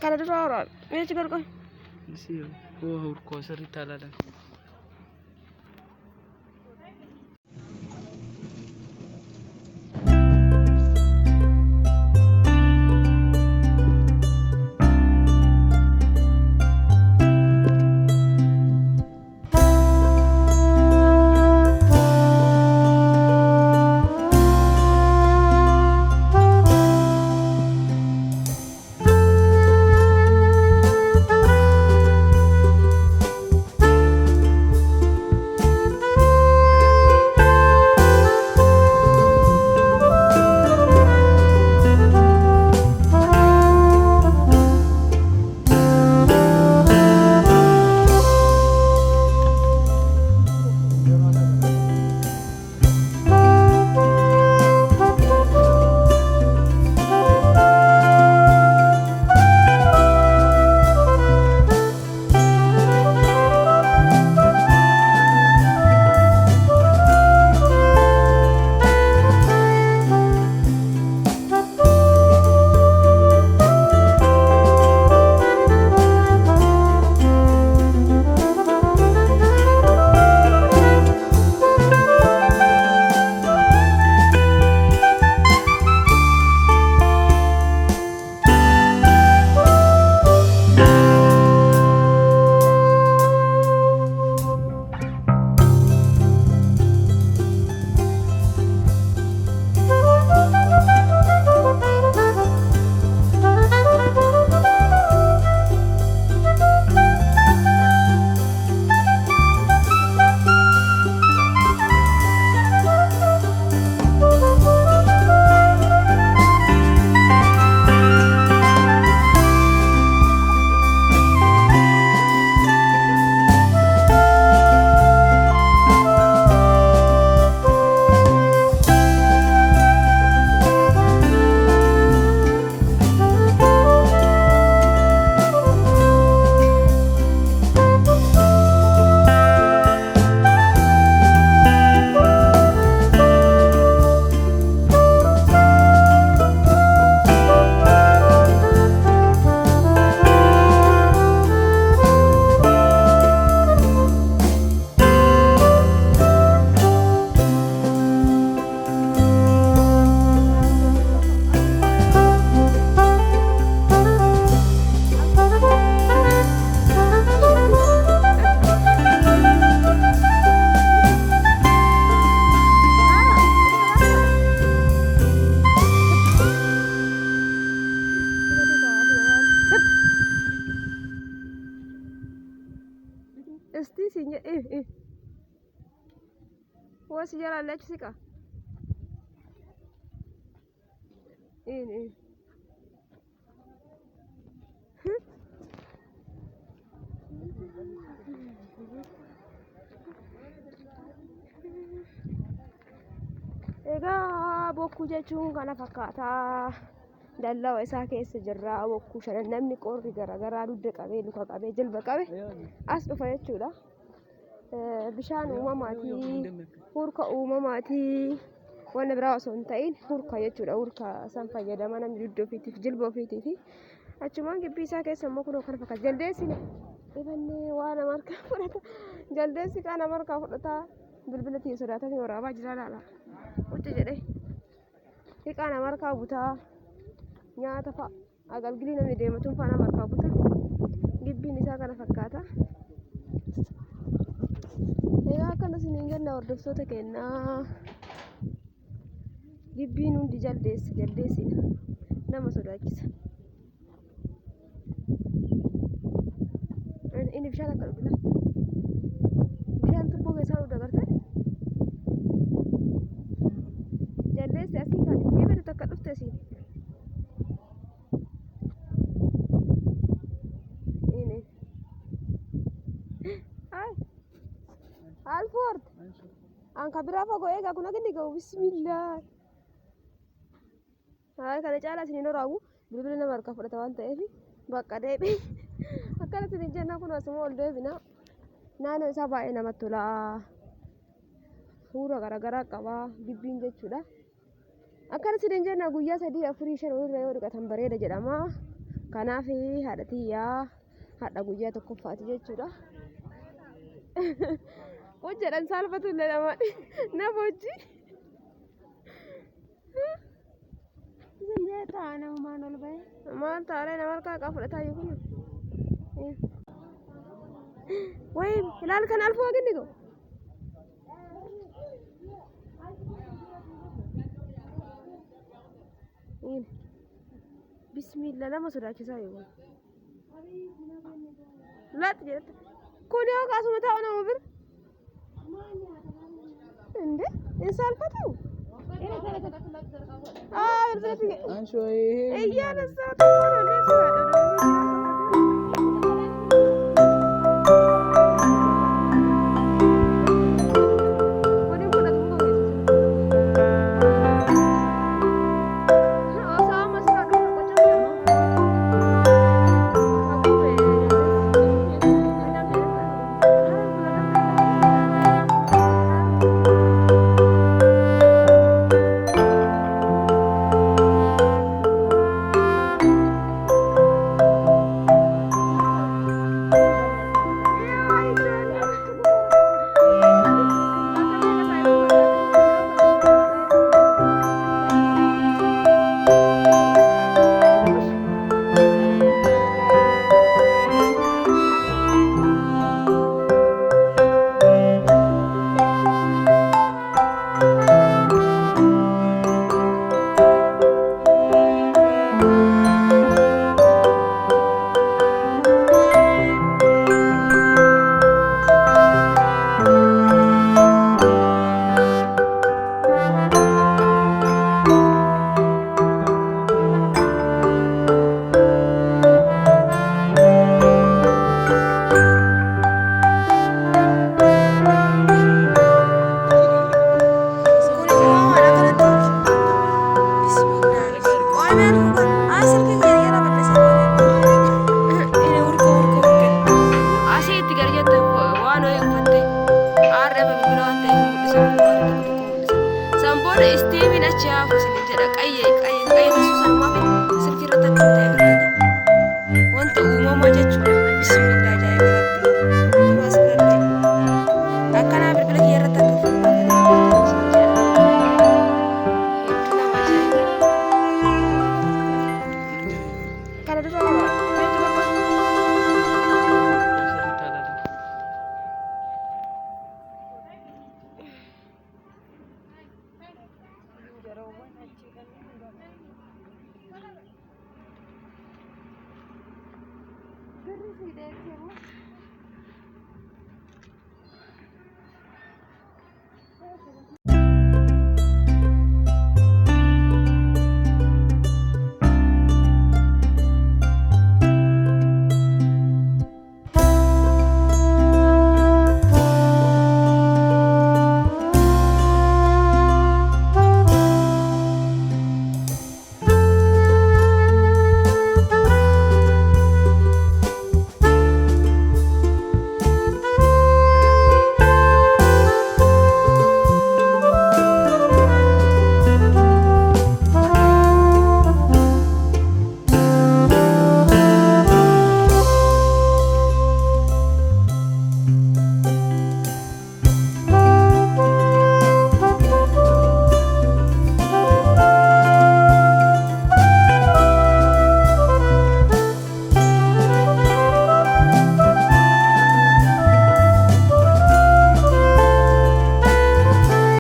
Kalau ada orang, ini coba kau. Isi, oh, kau seri talaga. Estisinya wah sejarah lagi sih kak ini egaa bokkuu jechuun kana fakkaata dallawa isaa keessa jirra bokkuu shanan namni qorri garagaraa dudda qabee luka qabee jilba qabee as dhufa jechuudha. Bishaan uumamaatii hurka uumamaatii wanna biraa osoo hin ta'in hurka jechuudha. Hurka san fayyadama namni dudda ofiitiif jilba ofiitiif achumaan gibbii isaa keessa immoo kunoo kana fakkaata jaldeessi dhibannee waa nama harkaa fudhata jaldeessi kaa nama harkaa fudhata bilbilatiin sodaatanii waraabaa jira laala ucci jedhee hiqaa nama harkaa butaa nyaata fa'a agalgilii namni deematuun fa'a nama harkaa buta gibbiin isaa kana fakkaata. Egaa akkana isiniin jenna hordoftoota kennaa gibbiin hundi jaldeessidha nama sodaachisa. Ini bishaan akka dhugula bishaan tubboo keessaa dhugda gartee jaldeessi asii kan beekatu takka dhufte asiin ini Alford anka biraa fagoo eegaa kun akka inni ga'u bismillah kana caalaa isiniin horaabu bilbila nama harkaa fudhata waan ta'eef bakka deebi akkana isiniin jennaa kun asuma ol deebina naannoo isaa baay'ee namatti tola suura garaagaraa qaba gibbiin jechuudha. Akkana sideen jenna guyyaa 3-4 irra yoo dhiqatan bareeda jedhama. Kanaaf haadha tiyyaa haadha guyyaa tokkoffaati jechuudha. Hojjedhan saalfatu illee nama hojii. Maal taaree nama harkaa qaa fudhataa jiru kun. Wayii ilaal kan alfuu waginni ga'u. Bismillah nama sodaachisaa jiru. Laat jedhata. Kun yoo kaasuma taa'u nama bira. Inde hin saalfatu. Iya nasatu Steven acha fusilin jedha qayyee suusan maaf silkii irratti akka ta'e argina. Wanta uumamaa jechuudha. Bismillah ajaa'iba rabbii. As biratti akkanaa bilbila kiyya irratti akka Good to see you.